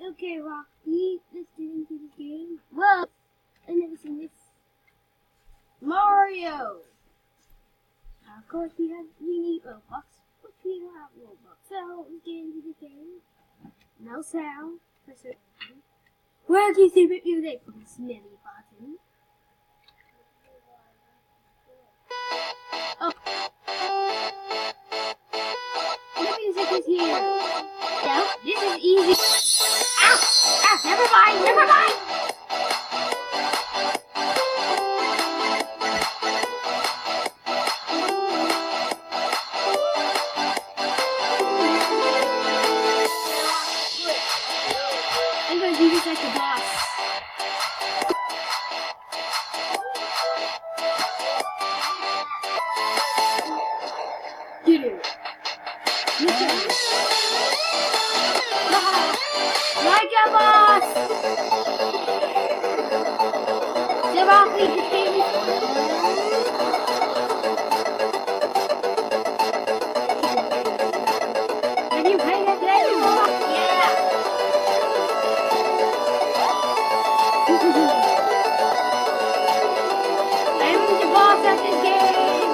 Okay, Rocky, let's get into the game. Well, I've never seen this. Mario! Of course, we need Robux, but we don't have Robux. So, let's get into the game. No sound. Where do you see the music from the smelly button? Oh. The music is here. No, this is easy. Ah, never mind, never mind. I'm gonna do this like a boss. Like a boss! The Rocky the game is Have you played that game? Yeah! I'm the boss at this game!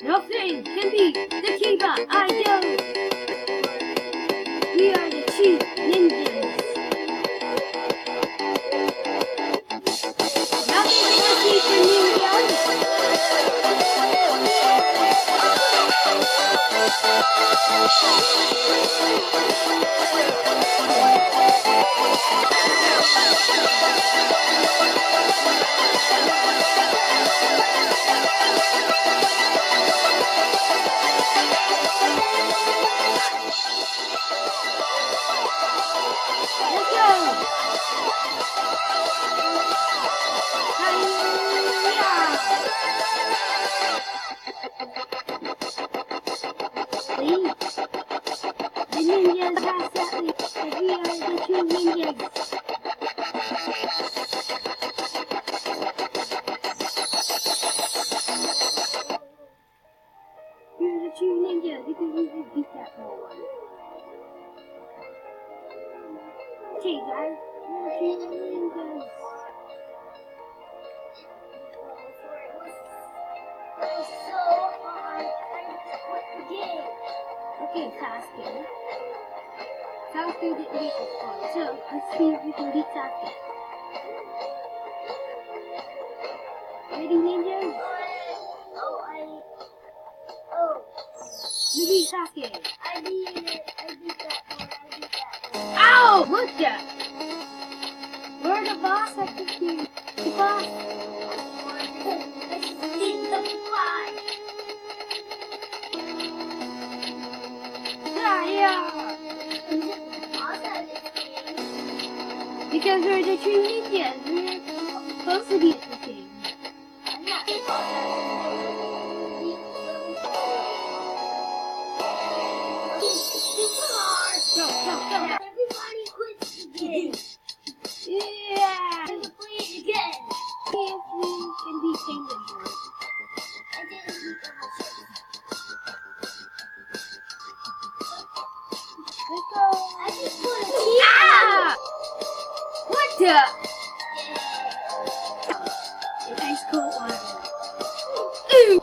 Nothing can beat the keeper I do! We are the chief ninjas. Nothing can beat the ninjas. Let's go! Please. The ninjas have set me. We are the true ninjas. You're the true ninja because we can beat that one. Okay, guys, we're the true ninjas. Okay, Sasuke. Sasuke didn't beat this one, so let's see if we can beat Sasuke. Ready, ninjas? You beat Sasuke. I beat it. I beat that one. Ow! Look at! We're the boss at this game. The boss. Let's beat the fly. Yeah. Because we're the true ninjas. We're supposed to be at this game. I'm not the boss at Go. Everybody quits the game. Yeah. Let's play it again. See if we can beat King Ninja. I didn't beat the whole Let's go. I just put a key. Ah! What the? Yeah. It's ice cold water. Ooh.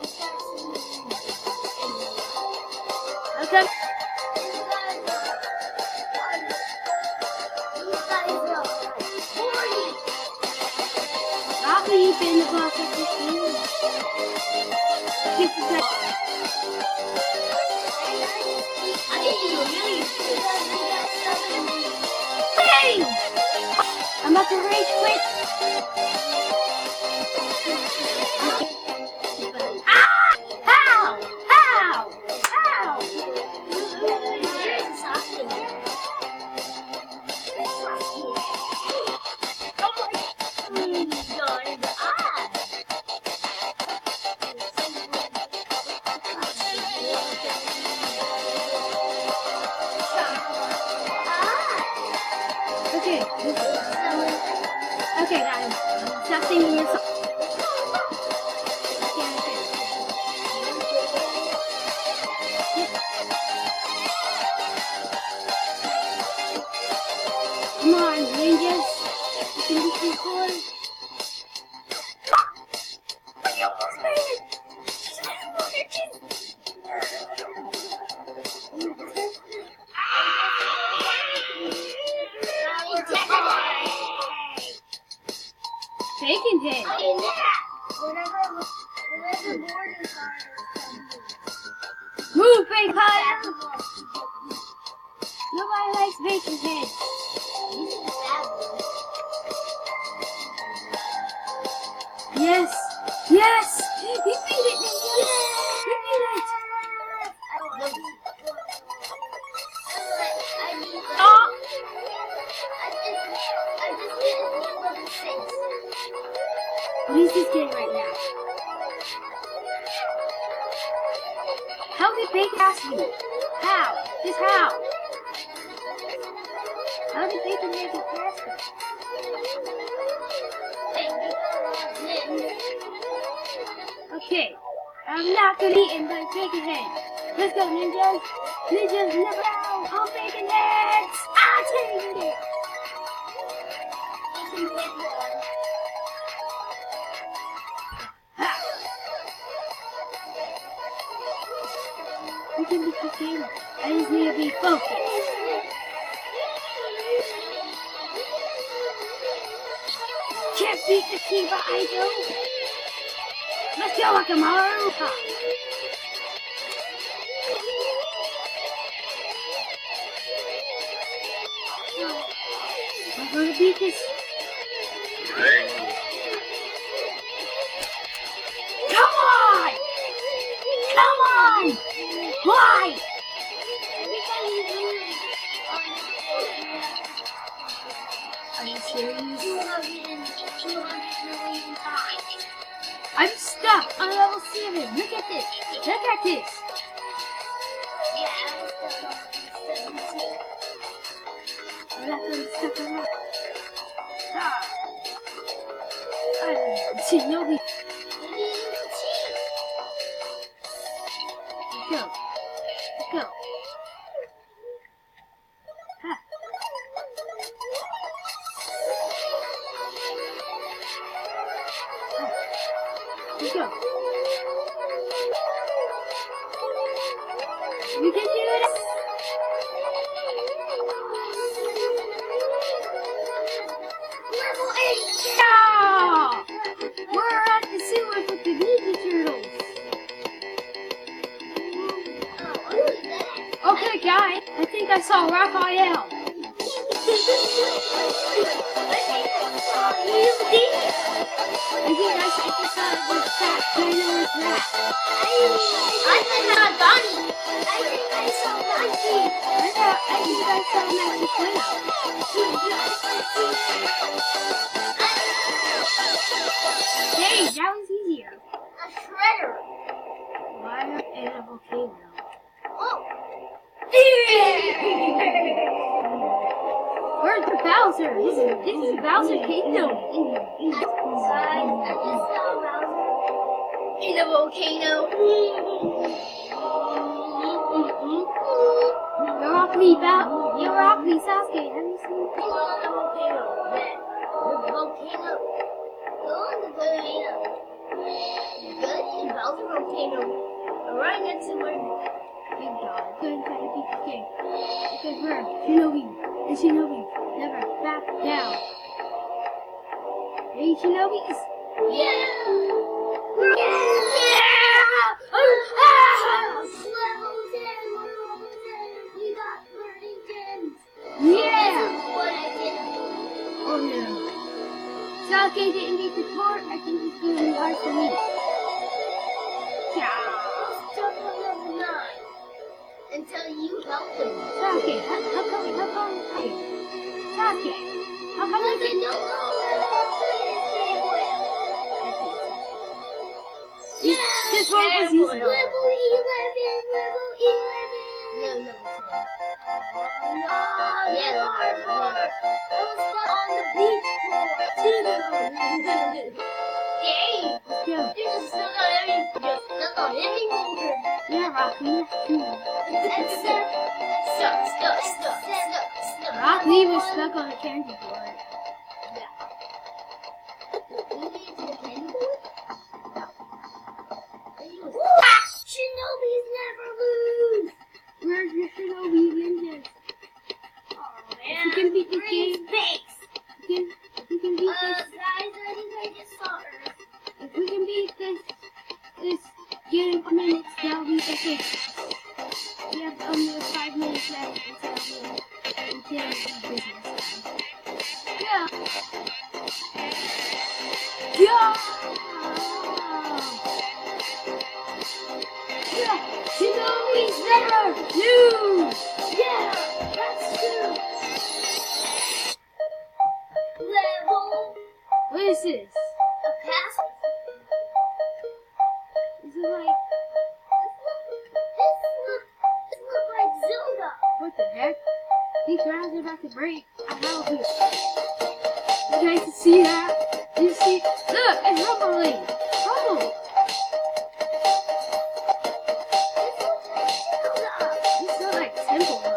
Okay. Rocky been the boss of this game. Get the back. Hey! I'm about to rage quit. Ah! How? How? How? Okay. Okay, guys. Stop saying Move, Bacon! Nobody likes Bacon Head. Yes! Yes! He beat it! He beat it! Oh! What is this game right now? How did Bacon ask me? How? Just how? How did Bacon make it faster? Okay, I'm not gonna eat and like Bacon Head. Let's go, ninjas! Ninjas, never out! I'm Bacon Heads! I tamed it! Ha! We can beat this game. I just need to be focused. Can't beat the team, but I do. Let's go, Akamaru! I'm gonna beat this. Come on! Come on! Why? Are you serious? I'm stuck on level 7. Look at this. Look at this. I'm stuck on that. Shinobi. Let's go. Let's go. Ha. Let's go. We can do it. Level 8! Yeah! We're at the sewer with the Ninja Turtles. Okay, guys. I think I saw Raphael. I think I saw the fat ginormous rat. I think I Donnie. I think I saw Mikey. I think I saw Magic Winnow. Hey, that was easier. A shredder. Why in a volcano? Oh. Where's the Bowser? This is Bowser Kingdom. I just saw Bowser in a volcano. You're Rock Lee Sasuke. Have you seen? Go on the volcano. The volcano. Go on the volcano. Good in Bowser volcano. Right next to where Big dog. Good try to beat this game. Because we're Shinobi. And Shinobi never back down. Hey, Shinobis. yeah. Level 10. We got 30 gems. Yeah! This is what I did. Oh no. Sasuke didn't get the port. I think it's going to be hard for me. Yeah. Stuck on level 9 until you help them. Sasuke, how come, hey, Sasuke, how come Because you they don't know how to play this game well. This one was easy. Level 11, level 11. No, level 10. No, yeah, hard floor. I was stuck on the beach floor. Dang, Yeah, you're just stuck on any boulder. yeah, Rock Lee. That's stuck. Rock Lee was stuck on a candy board. Shinobis never lose! Where's your Shinobi ninjas? Oh If you can beat this game, Face! you can beat this. Guys, I think I just saw Earth. If we can beat this game minutes now. We have 5 minutes left until business time. Yeah. Yeah. Yeah. Shinobi's better. You. Yeah, that's true. Level What is this? a pass. This is like This look like Zelda. what the heck? These rounds are about to break. I know who. You guys can see that? You see? Look, it's rumbling. Rumble. This looks like Temple Run.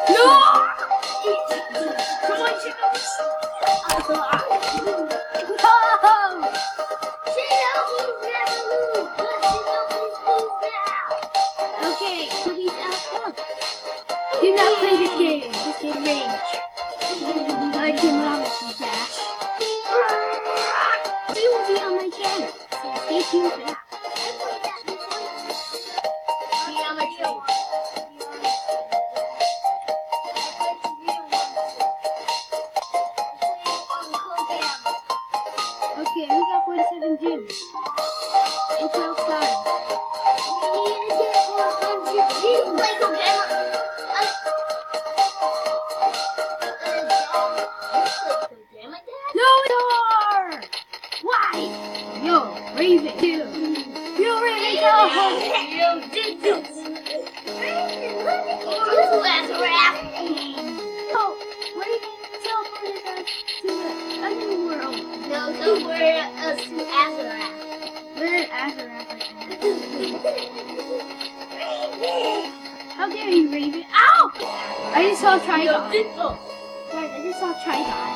No! Come on, Shinobi. Okay, Shinobi's out. Do not play this game. This game rage. Like your mama's dash. He will be on my channel, so stay tuned for that. Okay, we got 47 gems. And 12 stars. No, you are! Why? Yo, Raven, you. You Raven, go! Oh, Raven teleported us to the underworld. We're in Azarath right now. How dare you, Raven? Ow! I just saw Trigon. Guys, I just saw Trigon.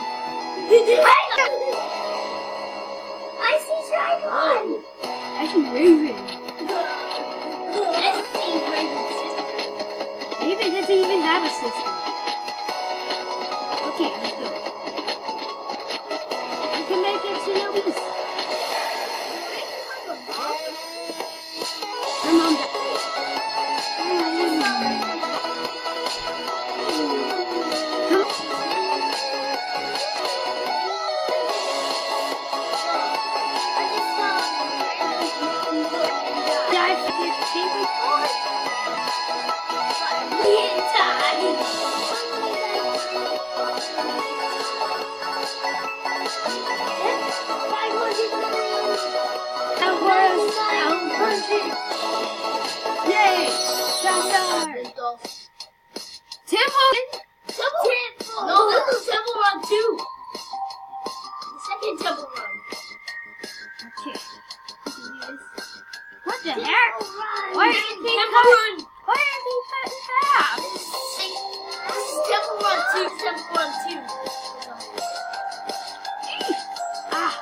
I see Trigon! I see Raven. Raven doesn't even have a sister. Okay, let's go. I can make it Shinobi's. Her mom died. Yay! Star! Temple! No, this is Temple Run 2. The second Temple Run. Okay. What the heck? Why are you Temple Run? Why are you cut in half? This is Temple Run 2. Temple Run 2. Ah!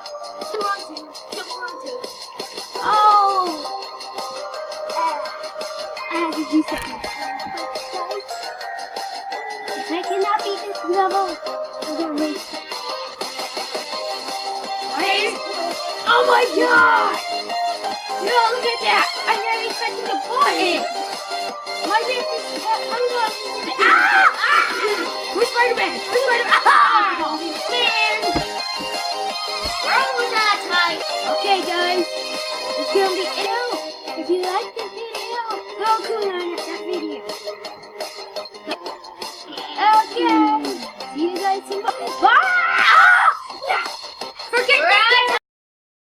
Temple Run 2. Temple Run 2. Oh! I had to do something. If I cannot beat this level, I'm gonna race. Oh my god! Yo, look at that! I'm not even touching the button! My name is... I'm going to... Ah! Where's Spider-Man? Where's Spider-Man? Ah! Man! We're out of time. Okay, guys. It's gonna be it out. If you like this video, go comment on that video. Okay. See you guys tomorrow. Bye!